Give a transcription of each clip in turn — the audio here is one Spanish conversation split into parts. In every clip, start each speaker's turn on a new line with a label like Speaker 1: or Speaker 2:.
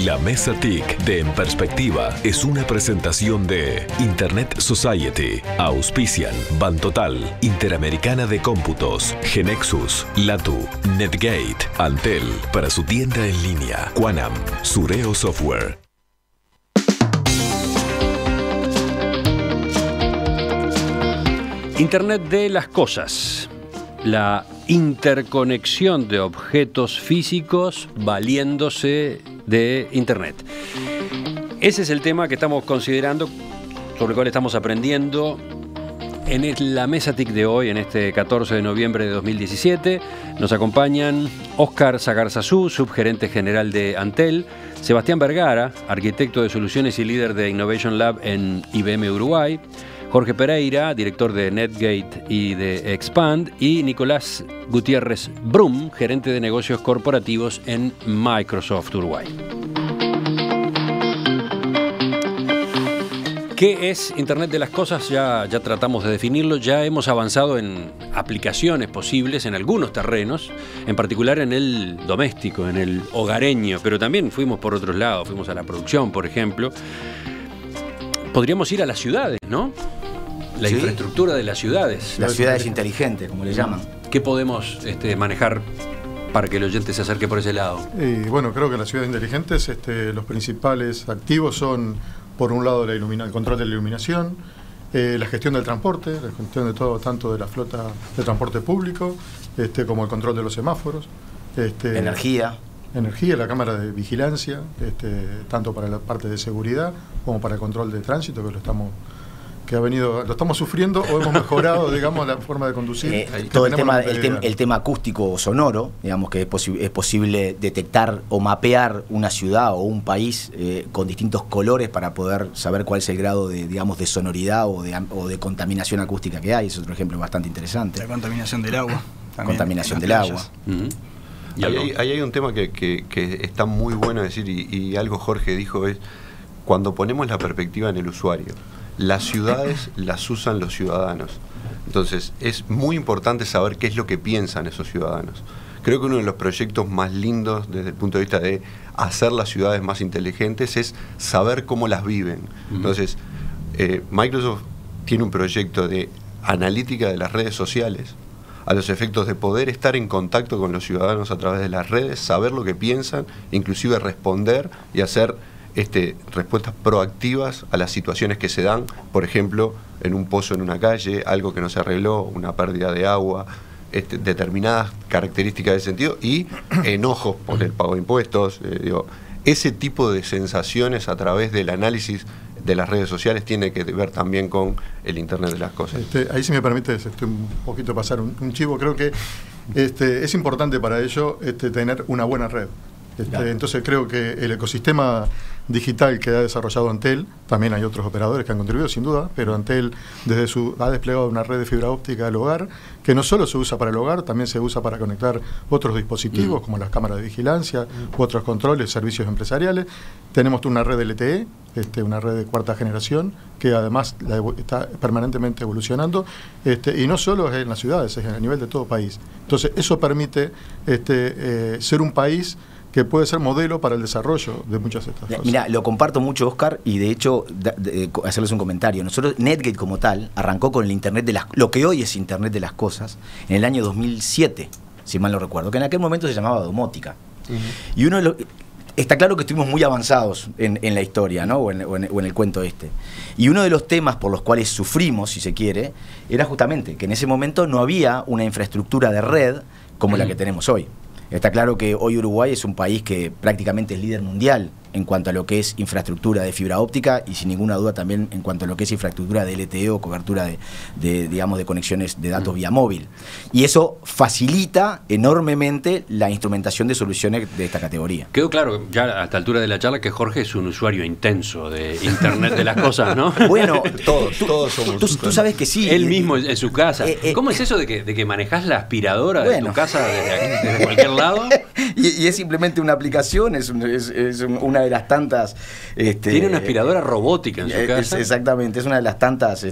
Speaker 1: La Mesa TIC de En Perspectiva es una presentación de Internet Society. Auspician Bantotal, Interamericana de Cómputos, Genexus, Latu, Netgate, Antel, para su tienda en línea, Quanam, Sureo Software.
Speaker 2: Internet de las cosas. La interconexión de objetos físicos valiéndose de Internet. Ese es el tema que estamos considerando, sobre el cual estamos aprendiendo en la Mesa TIC de hoy, en este 14 de noviembre de 2017. Nos acompañan Óscar Sagarzazú, subgerente general de Antel, Sebastián Vergara, arquitecto de soluciones y líder de Innovation Lab en IBM Uruguay, Jorge Pereira, director de Netgate y de Expand, y Nicolás Gutiérrez Brum, gerente de negocios corporativos en Microsoft Uruguay. ¿Qué es Internet de las cosas? Ya tratamos de definirlo, ya hemos avanzado en aplicaciones posibles en algunos terrenos, en particular en el doméstico, en el hogareño, pero también fuimos por otros lados, fuimos a la producción, por ejemplo. Podríamos ir a las ciudades, ¿no? La infraestructura de las ciudades.
Speaker 3: Las ciudades inteligentes, como le llaman.
Speaker 2: ¿Qué podemos manejar para que el oyente se acerque por ese lado?
Speaker 4: Bueno, creo que en las ciudades inteligentes los principales activos son, por un lado, el control de la iluminación, la gestión del transporte, la gestión de todo, tanto de la flota de transporte público, como el control de los semáforos.
Speaker 3: Energía,
Speaker 4: la cámara de vigilancia, tanto para la parte de seguridad como para el control de tránsito, que lo estamos sufriendo o hemos mejorado, digamos, la forma de conducir.
Speaker 3: Todo el tema acústico o sonoro, digamos, que es posible detectar o mapear una ciudad o un país con distintos colores para poder saber cuál es el grado de, digamos, de sonoridad o de contaminación acústica que hay. Es otro ejemplo bastante interesante.
Speaker 5: La contaminación del agua.
Speaker 3: Contaminación del agua.
Speaker 6: Y ahí hay un tema que está muy bueno decir, y algo Jorge dijo, es cuando ponemos la perspectiva en el usuario. Las ciudades las usan los ciudadanos. Entonces, es muy importante saber qué es lo que piensan esos ciudadanos. Creo que uno de los proyectos más lindos desde el punto de vista de hacer las ciudades más inteligentes es saber cómo las viven. Entonces, Microsoft tiene un proyecto de analítica de las redes sociales, a los efectos de poder estar en contacto con los ciudadanos a través de las redes, saber lo que piensan, inclusive responder y hacer respuestas proactivas a las situaciones que se dan, por ejemplo, en un pozo en una calle, algo que no se arregló, una pérdida de agua, determinadas características de sentido y enojos por el pago de impuestos. Ese tipo de sensaciones a través del análisis de las redes sociales tiene que ver también con el Internet de las cosas.
Speaker 4: Ahí, si me permites un poquito pasar un chivo, creo que es importante para ello tener una buena red. Entonces creo que el ecosistema digital que ha desarrollado Antel, también hay otros operadores que han contribuido sin duda, pero Antel ha desplegado una red de fibra óptica al hogar, que no solo se usa para el hogar, también se usa para conectar otros dispositivos como las cámaras de vigilancia u otros controles, servicios empresariales. Tenemos una red LTE, una red de cuarta generación, que además está permanentemente evolucionando, y no solo es en las ciudades, es a nivel de todo país. Entonces eso permite ser un país que puede ser modelo para el desarrollo de muchas de estas cosas.
Speaker 3: Mira, lo comparto mucho, Óscar, y de hecho, hacerles un comentario. Nosotros, Netgate como tal, arrancó con el Internet lo que hoy es Internet de las cosas, en el año 2007, si mal no recuerdo, que en aquel momento se llamaba domótica. Y está claro que estuvimos muy avanzados en la historia, ¿no? o en el cuento Y uno de los temas por los cuales sufrimos, si se quiere, era justamente que en ese momento no había una infraestructura de red como la que tenemos hoy. Está claro que hoy Uruguay es un país que prácticamente es líder mundial en cuanto a lo que es infraestructura de fibra óptica y sin ninguna duda también en cuanto a lo que es infraestructura de LTE o cobertura digamos, de conexiones de datos vía móvil. Y eso facilita enormemente la instrumentación de soluciones de esta categoría.
Speaker 2: Quedó claro ya a esta altura de la charla que Jorge es un usuario intenso de Internet de las cosas, ¿no?
Speaker 3: Bueno,
Speaker 6: todos somos.
Speaker 3: Tú sabes que sí.
Speaker 2: Él mismo en su casa. ¿Cómo es eso de que manejás la aspiradora de tu casa desde cualquier lado?
Speaker 3: Y es simplemente una aplicación, es una de las tantas...
Speaker 2: Tiene una aspiradora robótica en su casa.
Speaker 3: Exactamente, es una de las tantas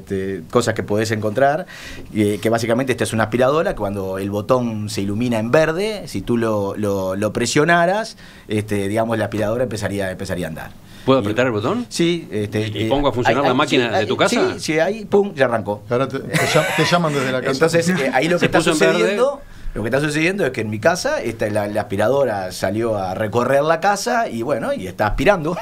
Speaker 3: cosas que podés encontrar, que básicamente esta es una aspiradora, cuando el botón se ilumina en verde, si tú lo presionaras, digamos, la aspiradora empezaría a andar.
Speaker 2: ¿Puedo apretar el botón?
Speaker 3: Sí.
Speaker 2: ¿Y pongo a funcionar la máquina de tu casa?
Speaker 3: Sí, ahí, pum, ya arrancó.
Speaker 4: Ahora te llaman desde la casa.
Speaker 3: Entonces, ahí lo que está sucediendo es que en mi casa la aspiradora salió a recorrer la casa y bueno, y está aspirando.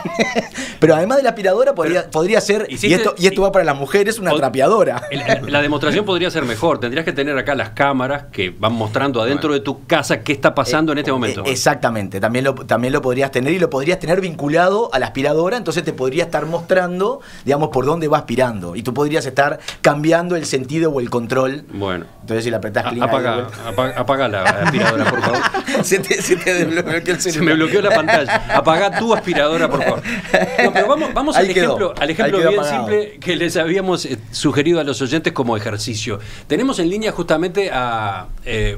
Speaker 3: Pero además de la aspiradora podría ser, y esto va para las mujeres, una trapeadora.
Speaker 2: La demostración podría ser mejor. Tendrías que tener acá las cámaras que van mostrando adentro de tu casa qué está pasando en este momento.
Speaker 3: Exactamente, también lo podrías tener, y lo podrías tener vinculado a la aspiradora, entonces te podría estar mostrando, digamos, por dónde va aspirando. Y tú podrías estar cambiando el sentido o el control. Bueno. Entonces si la apretás clean,
Speaker 2: apaga la aspiradora, por favor.
Speaker 3: Se te desbloqueó el celular.
Speaker 2: Se me bloqueó la pantalla. Apaga tu aspiradora, por favor. No, pero vamos al ejemplo bien apagado, simple que les habíamos sugerido a los oyentes como ejercicio. Tenemos en línea justamente a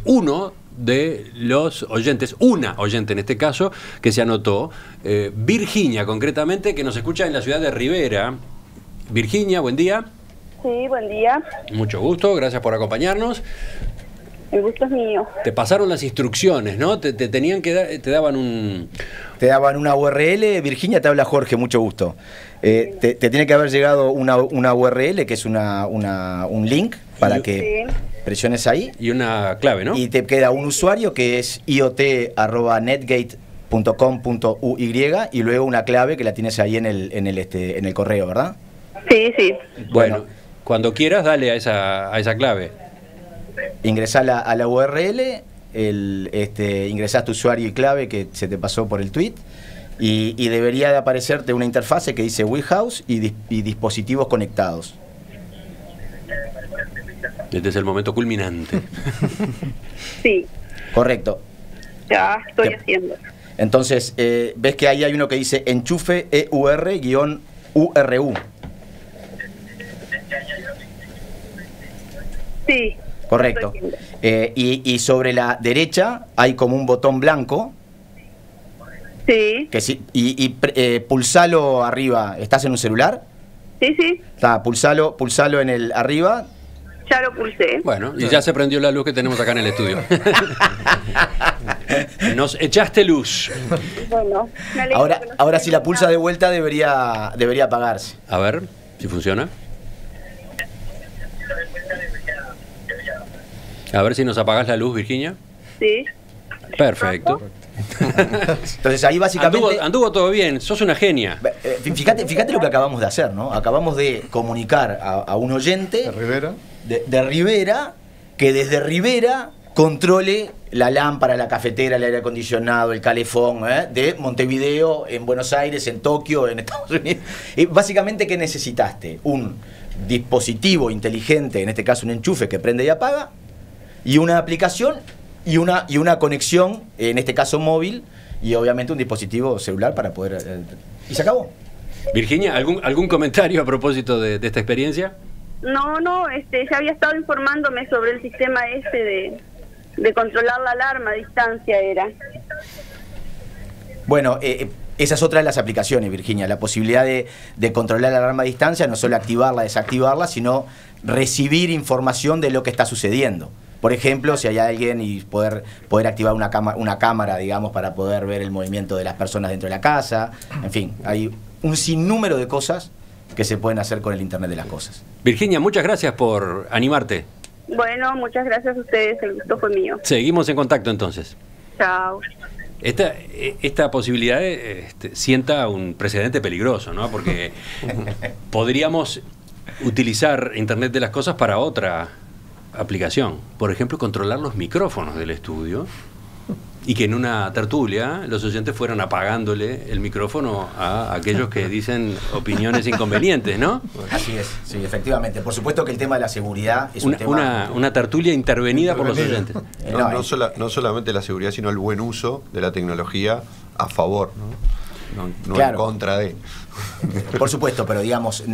Speaker 2: uno de los oyentes, una oyente en este caso, que se anotó, Virginia concretamente, que nos escucha en la ciudad de Rivera. Virginia, buen día.
Speaker 5: Sí, buen día.
Speaker 2: Mucho gusto, gracias por acompañarnos.
Speaker 5: El gusto es mío.
Speaker 2: Te pasaron las instrucciones, ¿no? Te tenían que dar, te daban
Speaker 3: una URL. Virginia, te habla Jorge, mucho gusto. Te tiene que haber llegado una URL, que es un link para que presiones ahí.
Speaker 2: Y una clave, ¿no?
Speaker 3: Y te queda un usuario que es iot@netgate.com.uy y luego una clave que la tienes ahí en el correo, ¿verdad?
Speaker 5: Sí.
Speaker 2: Bueno, cuando quieras dale a esa clave.
Speaker 3: Ingresá a la URL, ingresás tu usuario y clave que se te pasó por el tweet, y debería de aparecerte una interfase que dice WeHouse y dispositivos conectados.
Speaker 2: Este es el momento culminante.
Speaker 5: Sí.
Speaker 3: Correcto.
Speaker 5: Ya estoy haciendo.
Speaker 3: Entonces, ves que ahí hay uno que dice enchufe EUR-URU.
Speaker 5: Sí.
Speaker 3: Correcto. Y sobre la derecha hay como un botón blanco.
Speaker 5: Sí.
Speaker 3: Pulsalo arriba. ¿Estás en un celular?
Speaker 5: Sí.
Speaker 3: Pulsalo en el arriba.
Speaker 5: Ya lo pulsé.
Speaker 2: Bueno, y ya se prendió la luz que tenemos acá en el estudio. Nos echaste luz.
Speaker 5: Bueno,
Speaker 3: ahora si la pulsa de vuelta debería apagarse.
Speaker 2: A ver si funciona. A ver si nos apagás la luz, Virginia.
Speaker 5: Sí.
Speaker 2: Perfecto.
Speaker 3: Entonces ahí básicamente...
Speaker 2: Anduvo todo bien, sos una genia.
Speaker 3: Fíjate lo que acabamos de hacer, ¿no? Acabamos de comunicar a un oyente de Rivera, que desde Rivera controle la lámpara, la cafetera, el aire acondicionado, el calefón, de Montevideo, en Buenos Aires, en Tokio, en Estados Unidos. Y básicamente, ¿qué necesitaste? Un dispositivo inteligente, en este caso un enchufe que prende y apaga, y una aplicación y una conexión, en este caso móvil, y obviamente un dispositivo celular para poder... y se acabó.
Speaker 2: Virginia, ¿algún comentario a propósito de esta experiencia?
Speaker 5: No, ya había estado informándome sobre el sistema de controlar la alarma a distancia era.
Speaker 3: Bueno, esa es otra de las aplicaciones, Virginia, la posibilidad de controlar la alarma a distancia, no solo activarla, desactivarla, sino recibir información de lo que está sucediendo. Por ejemplo, si hay alguien y poder activar una cámara, digamos, para poder ver el movimiento de las personas dentro de la casa. En fin, hay un sinnúmero de cosas que se pueden hacer con el Internet de las cosas.
Speaker 2: Virginia, muchas gracias por animarte.
Speaker 5: Bueno, muchas gracias a ustedes, el gusto fue mío.
Speaker 2: Seguimos en contacto entonces.
Speaker 5: Chao.
Speaker 2: Esta posibilidad sienta un precedente peligroso, ¿no? Porque podríamos utilizar Internet de las cosas para otra aplicación. Por ejemplo, controlar los micrófonos del estudio y que en una tertulia los oyentes fueran apagándole el micrófono a aquellos que dicen opiniones inconvenientes, ¿no?
Speaker 3: Así es, sí, efectivamente. Por supuesto que el tema de la seguridad es un tema...
Speaker 2: Una tertulia intervenida por los oyentes.
Speaker 6: No solamente la seguridad, sino el buen uso de la tecnología a favor, ¿no? no
Speaker 3: claro,
Speaker 6: en contra de.
Speaker 3: Por supuesto, pero digamos,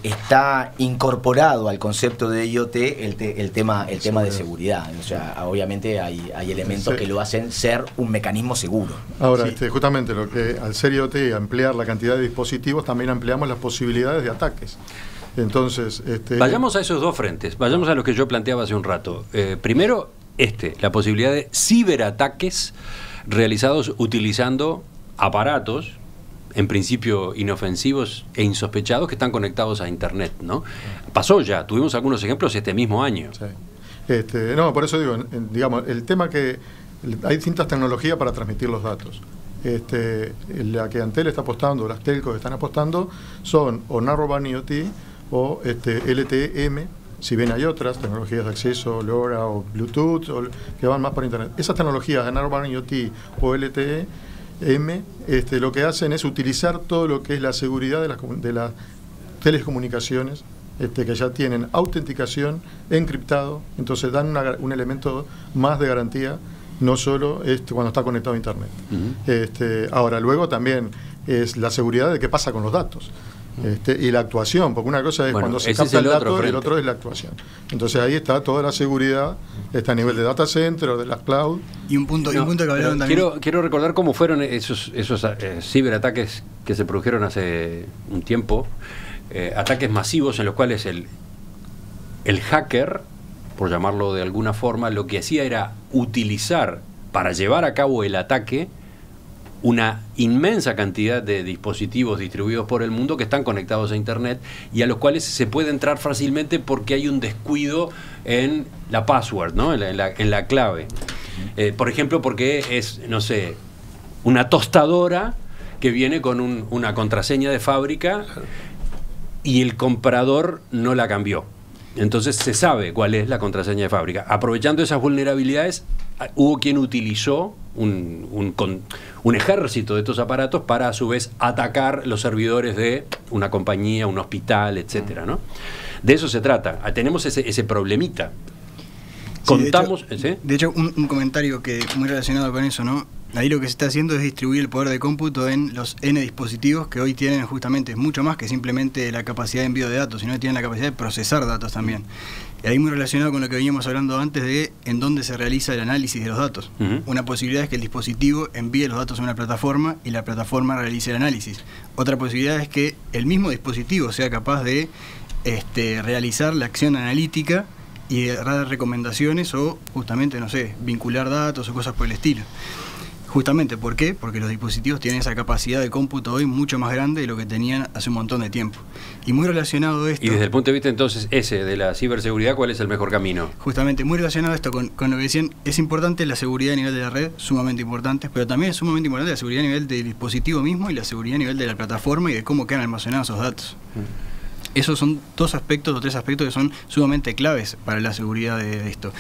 Speaker 3: está incorporado al concepto de IoT el tema de seguridad. O sea, obviamente hay elementos que lo hacen ser un mecanismo seguro.
Speaker 4: Ahora, justamente lo que al ser IoT, ampliar la cantidad de dispositivos, también ampliamos las posibilidades de ataques. Entonces,
Speaker 2: vayamos a esos dos frentes, vayamos a lo que yo planteaba hace un rato. Primero, la posibilidad de ciberataques realizados utilizando aparatos, en principio inofensivos e insospechados, que están conectados a Internet, ¿no? Pasó ya, tuvimos algunos ejemplos este mismo año.
Speaker 4: Sí. No, por eso digo, digamos, el tema que hay distintas tecnologías para transmitir los datos. La que Antel está apostando, las telcos están apostando, son o Narrowband IoT o LTE-M, si bien hay otras tecnologías de acceso, LoRa o Bluetooth, que van más por Internet. Esas tecnologías de Narrowband IoT o LTE-M, lo que hacen es utilizar todo lo que es la seguridad de las telecomunicaciones, que ya tienen autenticación, encriptado, entonces dan un elemento más de garantía, no solo cuando está conectado a Internet. Ahora, luego también es la seguridad de qué pasa con los datos. Y la actuación, porque una cosa es cuando se capta el dato y el otro es la actuación. Entonces ahí está toda la seguridad, está a nivel de data center o de las cloud.
Speaker 7: Y un punto que hablaron también.
Speaker 2: Quiero recordar cómo fueron esos ciberataques que se produjeron hace un tiempo, ataques masivos en los cuales el hacker, por llamarlo de alguna forma, lo que hacía era utilizar para llevar a cabo el ataque una inmensa cantidad de dispositivos distribuidos por el mundo que están conectados a Internet y a los cuales se puede entrar fácilmente porque hay un descuido en la password, ¿no? en la clave. Por ejemplo, porque es, no sé, una tostadora que viene con una contraseña de fábrica y el comprador no la cambió. Entonces se sabe cuál es la contraseña de fábrica. Aprovechando esas vulnerabilidades, hubo quien utilizó un ejército de estos aparatos para a su vez atacar los servidores de una compañía, un hospital, etcétera, ¿no? De eso se trata. Tenemos ese problemita. Contamos.
Speaker 7: De hecho, un comentario que muy relacionado con eso, ¿no? Ahí lo que se está haciendo es distribuir el poder de cómputo en los N dispositivos que hoy tienen justamente mucho más que simplemente la capacidad de envío de datos, sino que tienen la capacidad de procesar datos también. Y ahí muy relacionado con lo que veníamos hablando antes de en dónde se realiza el análisis de los datos. Una posibilidad es que el dispositivo envíe los datos a una plataforma y la plataforma realice el análisis. Otra posibilidad es que el mismo dispositivo sea capaz de realizar la acción analítica y dar recomendaciones o justamente, no sé, vincular datos o cosas por el estilo. Justamente, ¿por qué? Porque los dispositivos tienen esa capacidad de cómputo hoy mucho más grande de lo que tenían hace un montón de tiempo. Y muy relacionado esto...
Speaker 2: Y desde el punto de vista entonces de la ciberseguridad, ¿cuál es el mejor camino?
Speaker 7: Justamente, muy relacionado esto con lo que decían, es importante la seguridad a nivel de la red, sumamente importante, pero también es sumamente importante la seguridad a nivel del dispositivo mismo y la seguridad a nivel de la plataforma y de cómo quedan almacenados esos datos. Esos son dos aspectos o tres aspectos que son sumamente claves para la seguridad de esto.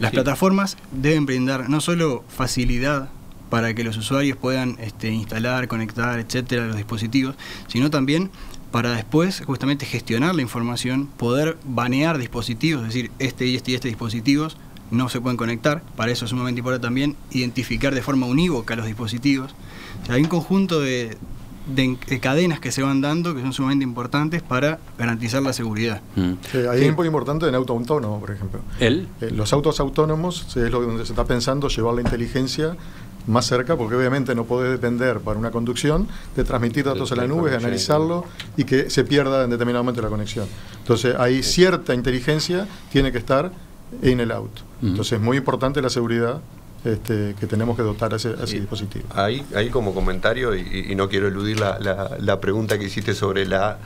Speaker 7: Las plataformas deben brindar no solo facilidad para que los usuarios puedan instalar, conectar, etcétera, los dispositivos, sino también para después justamente gestionar la información, poder banear dispositivos, es decir, este y este dispositivos no se pueden conectar. Para eso es sumamente importante también identificar de forma unívoca los dispositivos. O sea, hay un conjunto de cadenas que se van dando que son sumamente importantes para garantizar la seguridad.
Speaker 4: Hay un punto importante en auto autónomo, por ejemplo. Los autos autónomos es lo donde se está pensando llevar la inteligencia más cerca, porque obviamente no puede depender para una conducción de transmitir datos a la nube, de analizarlo y que se pierda en determinado momento la conexión. Entonces, ahí cierta inteligencia tiene que estar en el auto. Entonces, es muy importante la seguridad que tenemos que dotar a ese dispositivo.
Speaker 6: Ahí como comentario, y no quiero eludir la pregunta que hiciste sobre la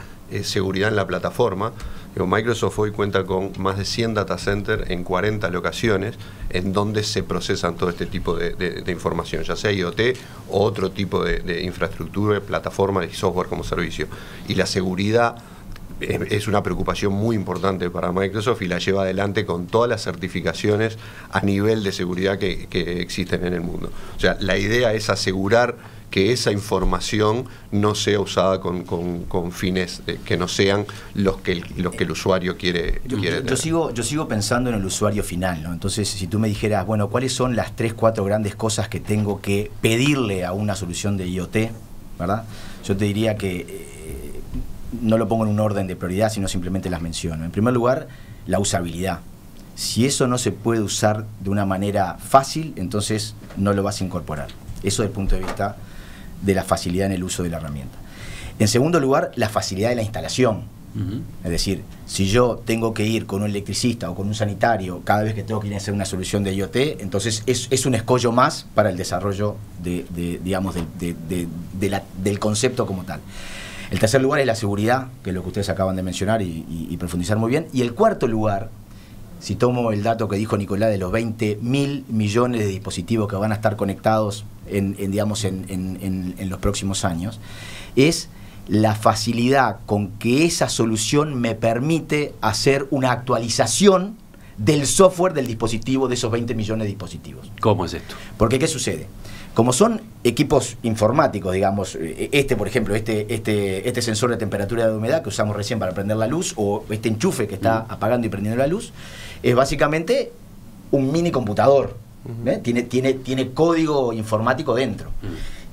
Speaker 6: seguridad en la plataforma. Microsoft hoy cuenta con más de 100 data centers en 40 locaciones en donde se procesan todo este tipo de información, ya sea IoT o otro tipo de infraestructura, plataforma y software como servicio. Y la seguridad es una preocupación muy importante para Microsoft y la lleva adelante con todas las certificaciones a nivel de seguridad que existen en el mundo. O sea, la idea es asegurar que esa información no sea usada con fines que no sean los que el usuario quiere tener.
Speaker 3: Yo sigo pensando en el usuario final, ¿no? Entonces, si tú me dijeras, bueno, ¿cuáles son las 3, 4 grandes cosas que tengo que pedirle a una solución de IoT? ¿verdad? Yo te diría que no lo pongo en un orden de prioridad, sino simplemente las menciono. En primer lugar, la usabilidad. Si eso no se puede usar de una manera fácil, entonces no lo vas a incorporar. Eso desde el punto de vista de la facilidad en el uso de la herramienta. En segundo lugar, la facilidad de la instalación. Es decir, si yo tengo que ir con un electricista o con un sanitario cada vez que tengo que ir a hacer una solución de IoT, entonces es un escollo más para el desarrollo del concepto como tal. El tercer lugar es la seguridad, que es lo que ustedes acaban de mencionar y profundizar muy bien. Y el cuarto lugar, si tomo el dato que dijo Nicolás de los 20.000 millones de dispositivos que van a estar conectados en los próximos años, es la facilidad con que esa solución me permite hacer una actualización del software del dispositivo, de esos 20 millones de dispositivos.
Speaker 2: ¿Cómo es esto?
Speaker 3: Porque, ¿qué sucede? Como son equipos informáticos, digamos, por ejemplo, este sensor de temperatura y de humedad que usamos recién para prender la luz, o este enchufe que está apagando y prendiendo la luz, es básicamente un mini computador. Tiene código informático dentro.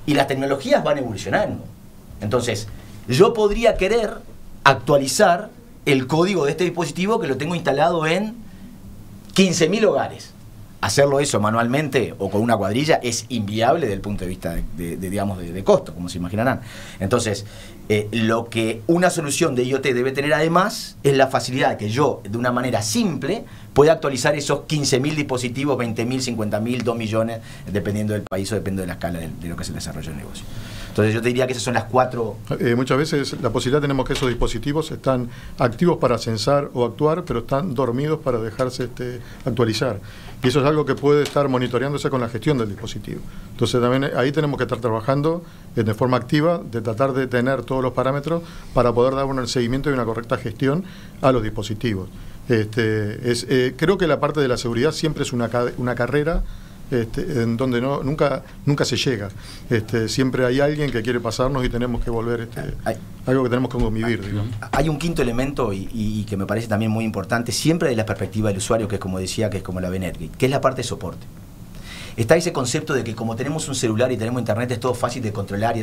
Speaker 3: Y las tecnologías van evolucionando. Entonces, yo podría querer actualizar el código de este dispositivo que lo tengo instalado en 15.000 hogares. Hacerlo eso manualmente o con una cuadrilla es inviable desde el punto de vista de costo, como se imaginarán. Entonces, lo que una solución de IoT debe tener además es la facilidad de que yo, de una manera simple, pueda actualizar esos 15.000 dispositivos, 20.000, 50.000, 2 millones, dependiendo del país o depende de la escala de lo que es el desarrollo del negocio. Entonces yo te diría que esas son las 4...
Speaker 4: muchas veces la posibilidad tenemos que esos dispositivos están activos para censar o actuar, pero están dormidos para dejarse actualizar. Y eso es algo que puede estar monitoreándose con la gestión del dispositivo. Entonces también ahí tenemos que estar trabajando de forma activa, de tratar de tener todos los parámetros para poder dar un seguimiento y una correcta gestión a los dispositivos. Creo que la parte de la seguridad siempre es una carrera en donde nunca se llega. Siempre hay alguien que quiere pasarnos y tenemos que volver algo que tenemos que convivir, digamos.
Speaker 3: Hay un quinto elemento y que me parece también muy importante, siempre de la perspectiva del usuario, que es como decía, que es como la ve NetGate, que es la parte de soporte. Está ese concepto de que como tenemos un celular y tenemos internet es todo fácil de controlar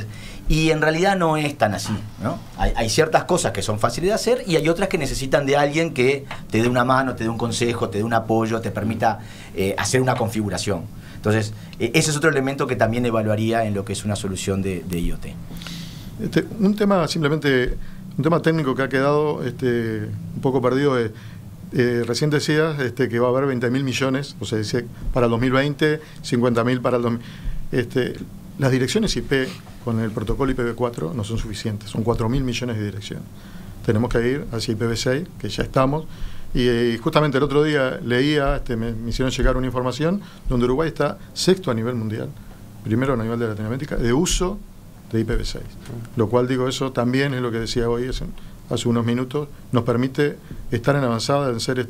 Speaker 3: y en realidad no es tan así, ¿no? Hay ciertas cosas que son fáciles de hacer y hay otras que necesitan de alguien que te dé una mano, te dé un consejo, te dé un apoyo, te permita hacer una configuración. Entonces, ese es otro elemento que también evaluaría en lo que es una solución de IoT.
Speaker 4: Un tema técnico que ha quedado un poco perdido es... recién decías que va a haber 20.000 millones, o sea, dice para el 2020, 50.000 para el 2000. Las direcciones IP con el protocolo IPv4 no son suficientes, son 4.000 millones de direcciones. Tenemos que ir hacia IPv6, que ya estamos, y justamente el otro día leía, me hicieron llegar una información donde Uruguay está sexto a nivel mundial, primero a nivel de Latinoamérica, de uso de IPv6. Lo cual, digo, eso también es lo que decía hoy, hace unos minutos, nos permite estar en avanzada, en ser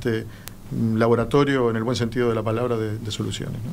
Speaker 4: laboratorio en el buen sentido de la palabra de soluciones, ¿no?